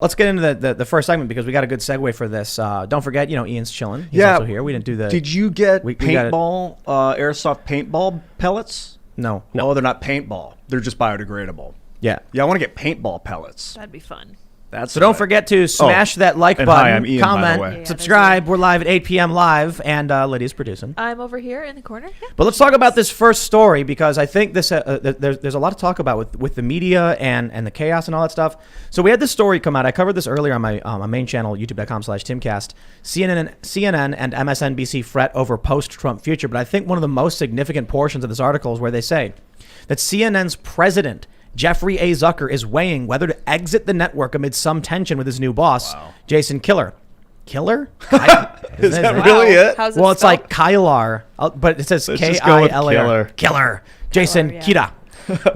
Let's get into the first segment because we got a good segue for this. Don't forget, Ian's chilling. He's also here. We didn't do the... Did you get paintball, airsoft paintball pellets? No. Oh, they're not paintball. They're just biodegradable. Yeah. Yeah, I want to get paintball pellets. That'd be fun. So don't forget to smash that like button, hi, I'm Ian, comment, subscribe. We're live at 8 p.m. live, and Lydia's producing. I'm over here in the corner. Yeah. But let's talk about this first story because I think this there's a lot to talk about with the media and the chaos and all that stuff. So we had this story come out. I covered this earlier on my main channel, youtube.com/Timcast. CNN and MSNBC fret over post-Trump future. But I think one of the most significant portions of this article is where they say that CNN's president, Jeffrey A. Zucker, is weighing whether to exit the network amid some tension with his new boss, Jason Killer. Killer? Is that really it? How's it Well, it's spelled? like Kylar, but it says K-I-L-A-R. Killer. Jason Kira.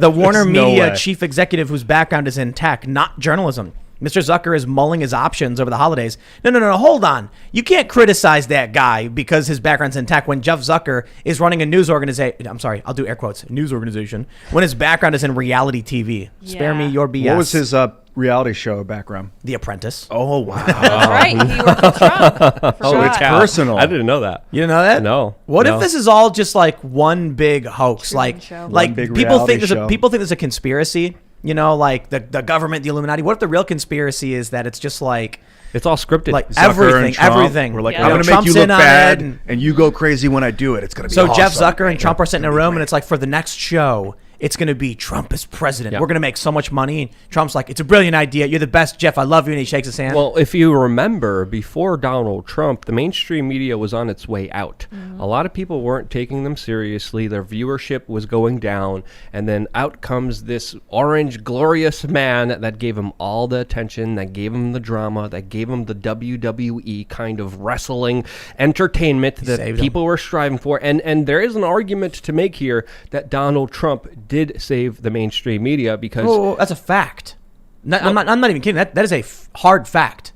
The Warner Media chief executive whose background is in tech, not journalism. Mr. Zucker is mulling his options over the holidays. No, hold on. You can't criticize that guy because his background's in tech when Jeff Zucker is running a news organization. I'm sorry, I'll do air quotes, news organization, when his background is in reality TV. Yeah. Spare me your BS. What was his reality show background? The Apprentice. Oh, wow. That's right. He worked with Trump. Oh, it's personal. I didn't know that. You didn't know that? No. What No. if this is all just like one big hoax? Truman Like, Show. like One big people think reality show. people think there's a conspiracy. Like the government, the Illuminati. What if the real conspiracy is that it's just like It's all scripted. like Zucker and Trump, everything. We're like, Yeah. I'm going to make Trump's you look in on it bad, and you go crazy when I do it. It's going to be So awesome. Jeff Zucker and Trump are sitting in a room, and it's like for the next show, it's going to be Trump as president. Yeah. We're going to make so much money. And Trump's like, it's a brilliant idea. You're the best, Jeff. I love you. And he shakes his hand. Well, if you remember, before Donald Trump, the mainstream media was on its way out. A lot of people weren't taking them seriously. Their viewership was going down. And then out comes this orange, glorious man that gave him all the attention, that gave him the drama, that gave him the WWE kind of wrestling entertainment that saved people were striving for. And there is an argument to make here that Donald Trump did save the mainstream media because... Oh, that's a fact. I'm not even kidding. That is a hard fact.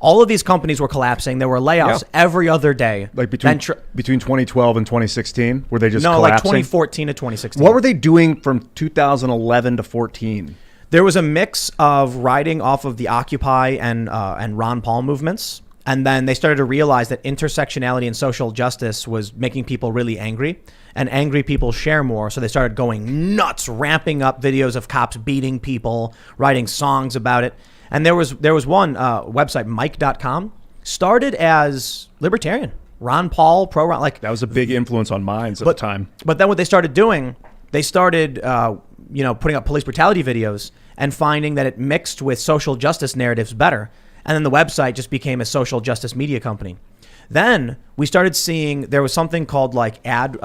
All of these companies were collapsing. There were layoffs every other day. Like between 2012 and 2016, were they just like collapsing? 2014 to 2016. What were they doing from 2011 to 14? There was a mix of riding off of the Occupy and Ron Paul movements. And then they started to realize that intersectionality and social justice was making people really angry. And angry people share more. So they started going nuts, ramping up videos of cops beating people, writing songs about it. And there was one website, Mike.com, started as libertarian. Ron Paul, pro-Ron. That was a big influence on minds at the time. But then what they started doing, they started putting up police brutality videos and finding that it mixed with social justice narratives better. And then the website just became a social justice media company. Then we started seeing there was something called ad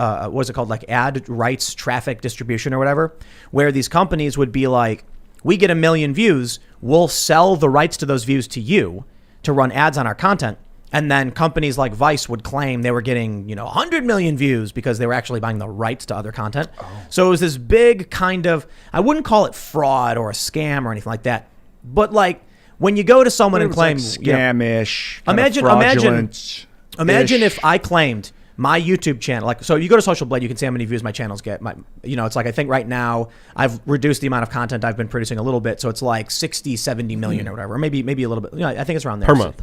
rights traffic distribution or whatever, where these companies would be like, we get 1 million views, we'll sell the rights to those views to you to run ads on our content. And then companies like Vice would claim they were getting 100 million views because they were actually buying the rights to other content. So it was this big kind of, I wouldn't call it fraud or a scam or anything like that, but like when you go to someone and claim scamish, Imagine if I claimed my YouTube channel, so you go to Social Blade, you can see how many views my channels get. It's like, I think right now I've reduced the amount of content I've been producing a little bit. So it's like 60, 70 million or whatever, or maybe a little bit. I think it's around there. Per month.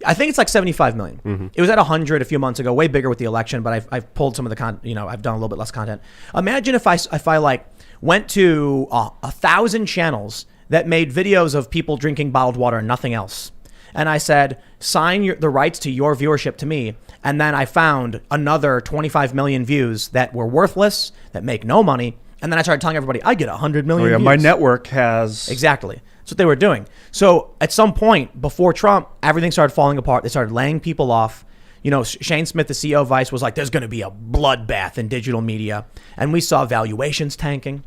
I think it's like 75 million. Mm-hmm. It was at 100 a few months ago, way bigger with the election, but I've pulled some of the I've done a little bit less content. Imagine if I like went to 1,000 channels that made videos of people drinking bottled water and nothing else. And I said, sign the rights to your viewership to me. And then I found another 25 million views that were worthless, that make no money. And then I started telling everybody, I get 100 million views. My network has... Exactly. That's what they were doing. So at some point before Trump, everything started falling apart. They started laying people off. Shane Smith, the CEO of Vice, was like, there's going to be a bloodbath in digital media. And we saw valuations tanking.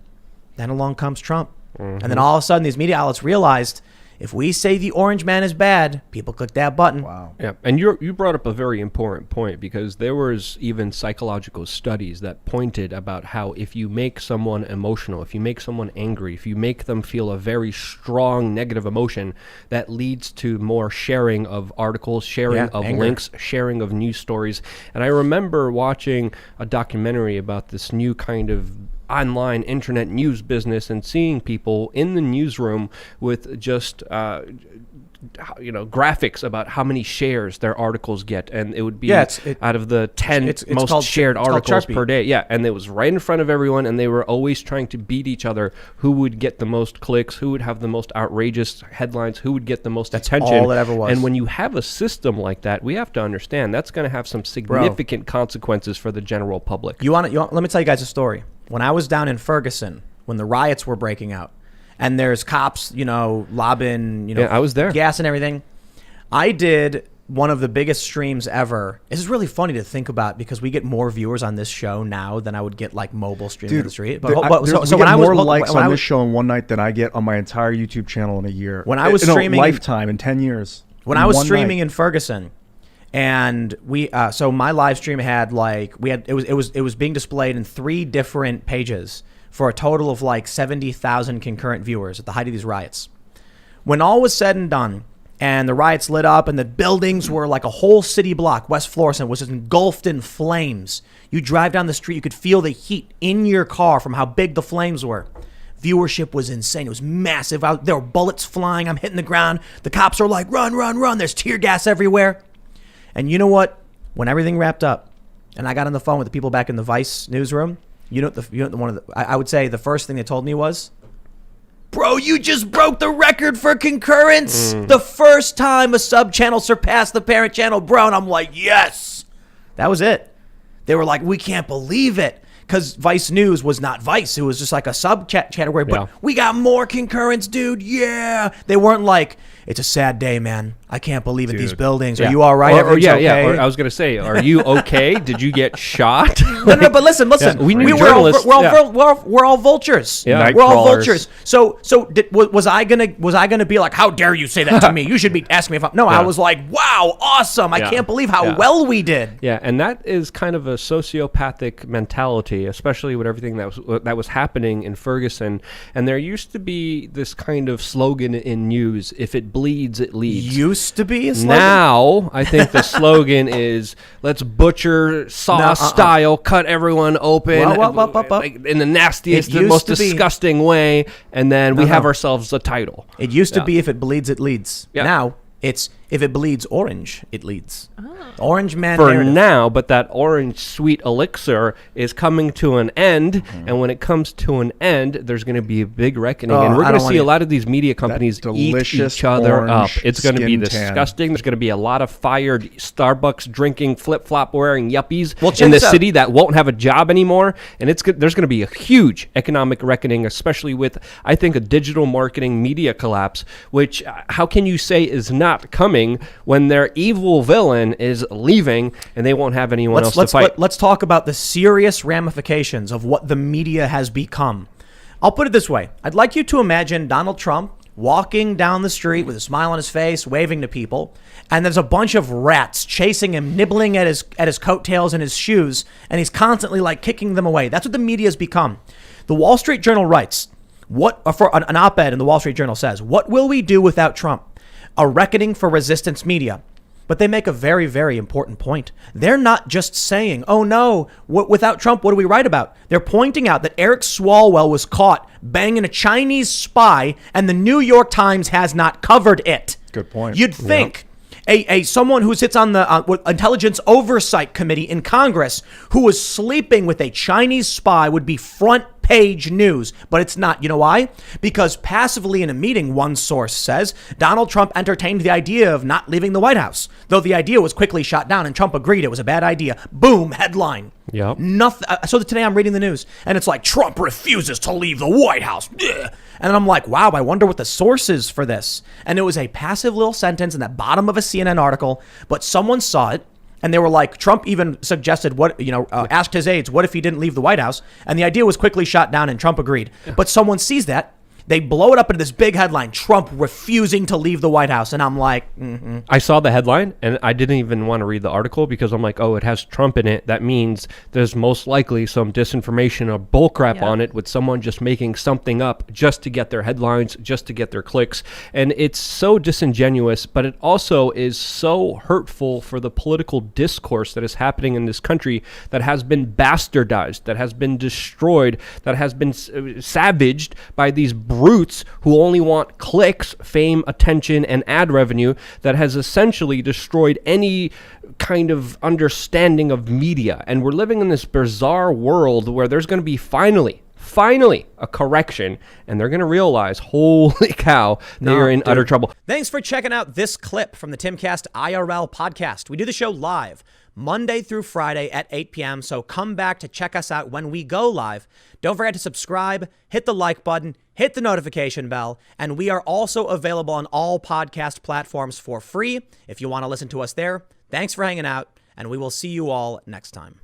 Then along comes Trump. And then all of a sudden, these media outlets realized, if we say the orange man is bad, people click that button. Wow. Yeah, and you brought up a very important point because there was even psychological studies that pointed about how if you make someone emotional, if you make someone angry, if you make them feel a very strong negative emotion, that leads to more sharing of articles, sharing of anger. links, sharing of news stories. And I remember watching a documentary about this new kind of online internet news business and seeing people in the newsroom with just graphics about how many shares their articles get, and it would be Yeah, out of the 10 it's most called- shared it's called articles Sharpie. per day. Yeah, and it was right in front of everyone, and they were always trying to beat each other. Who would get the most clicks? Who would have the most outrageous headlines? Who would get the most attention? all it ever was. And when you have a system like that, we have to understand that's going to have some significant consequences for the general public. Let me tell you guys a story. When I was down in Ferguson, when the riots were breaking out, and there's cops, lobbing, Yeah, I was there. gas and everything. I did one of the biggest streams ever. This is really funny to think about because we get more viewers on this show now than I would get like mobile streaming on the street. we get more likes on this show in one night than I get on my entire YouTube channel in a year. When I was streaming, lifetime in 10 years. When I was streaming in Ferguson, and so my live stream had it was being displayed in 3 different pages for a total of like 70,000 concurrent viewers at the height of these riots. When all was said and done, and the riots lit up, and the buildings were like a whole city block, West Florissant was just engulfed in flames. You drive down the street, you could feel the heat in your car from how big the flames were. Viewership was insane. It was massive. There were bullets flying. I'm hitting the ground. The cops are like, run, run, run. There's tear gas everywhere. And you know what? When everything wrapped up, and I got on the phone with the people back in the Vice newsroom, I would say the first thing they told me was, "Bro, you just broke the record for concurrence. The first time a sub channel surpassed the parent channel, bro." And I'm like, yes. That was it. They were like, "We can't believe it." Because Vice News was not Vice. It was just like a sub category. But we got more concurrence, dude. Yeah. They weren't like, "It's a sad day, man. I can't believe it. These buildings. Are you all right? Or okay?" Or I was going to say, are you okay? Did you get shot? No, but listen. Yeah, We're all vultures. Yeah. We're all Nightcrawlers. vultures. So was I gonna be like, "How dare you say that to me? You should be asking me if I'm." No, I was like, "Wow, awesome! I can't believe how well we did." Yeah, and that is kind of a sociopathic mentality, especially with everything that was happening in Ferguson. And there used to be this kind of slogan in news: "If it bleeds, it leads." Used to be a slogan. Now, I think the slogan is, "Let's butcher Saw style, cut everyone open like, in the nastiest, the most disgusting way, and then we have ourselves a title." It used to be, "If it bleeds, it leads." Yeah. Now it's, "If it bleeds orange, it leads." Orange man For narrative. now, but that orange sweet elixir is coming to an end, and when it comes to an end, there's going to be a big reckoning, and we're going to see a lot of these media companies eat each other up. It's going to be disgusting. There's going to be a lot of fired Starbucks drinking, flip-flop wearing yuppies in the city that won't have a job anymore, and there's going to be a huge economic reckoning, especially with, I think, a digital marketing media collapse, which how can you say is not coming when their evil villain is leaving and they won't have anyone else to fight? Let's talk about the serious ramifications of what the media has become. I'll put it this way. I'd like you to imagine Donald Trump walking down the street with a smile on his face, waving to people, and there's a bunch of rats chasing him, nibbling at his coattails and his shoes, and he's constantly like kicking them away. That's what the media has become. The Wall Street Journal writes, for an op-ed in the Wall Street Journal says, "What will we do without Trump? A reckoning for resistance media." But they make a very, very important point. They're not just saying, "Oh no, without Trump, what do we write about?" They're pointing out that Eric Swalwell was caught banging a Chinese spy, and the New York Times has not covered it. Good point. You'd think someone who sits on the Intelligence Oversight Committee in Congress who was sleeping with a Chinese spy would be front page news, but it's not. You know why? Because passively in a meeting, one source says, Donald Trump entertained the idea of not leaving the White House, though the idea was quickly shot down and Trump agreed it was a bad idea. Boom, headline. Yep. Nothing. So today I'm reading the news and it's like, "Trump refuses to leave the White House." Ugh. And I'm like, wow, I wonder what the source is for this. And it was a passive little sentence in the bottom of a CNN article, but someone saw it. And they were like, Trump even suggested asked his aides, what if he didn't leave the White House? And the idea was quickly shot down and Trump agreed. But someone sees that. They blow it up into this big headline, "Trump refusing to leave the White House." And I'm like, I saw the headline and I didn't even want to read the article because I'm like, oh, it has Trump in it. That means there's most likely some disinformation or bullcrap on it with someone just making something up just to get their headlines, just to get their clicks. And it's so disingenuous, but it also is so hurtful for the political discourse that is happening in this country that has been bastardized, that has been destroyed, that has been savaged by these brutes who only want clicks, fame, attention, and ad revenue that has essentially destroyed any kind of understanding of media. And we're living in this bizarre world where there's going to be finally a correction, and they're going to realize, holy cow, they're in utter trouble. Thanks for checking out this clip from the Timcast IRL podcast. We do the show live Monday through Friday at 8 p.m., so come back to check us out when we go live. Don't forget to subscribe, hit the like button, hit the notification bell, and we are also available on all podcast platforms for free if you want to listen to us there. Thanks for hanging out, and we will see you all next time.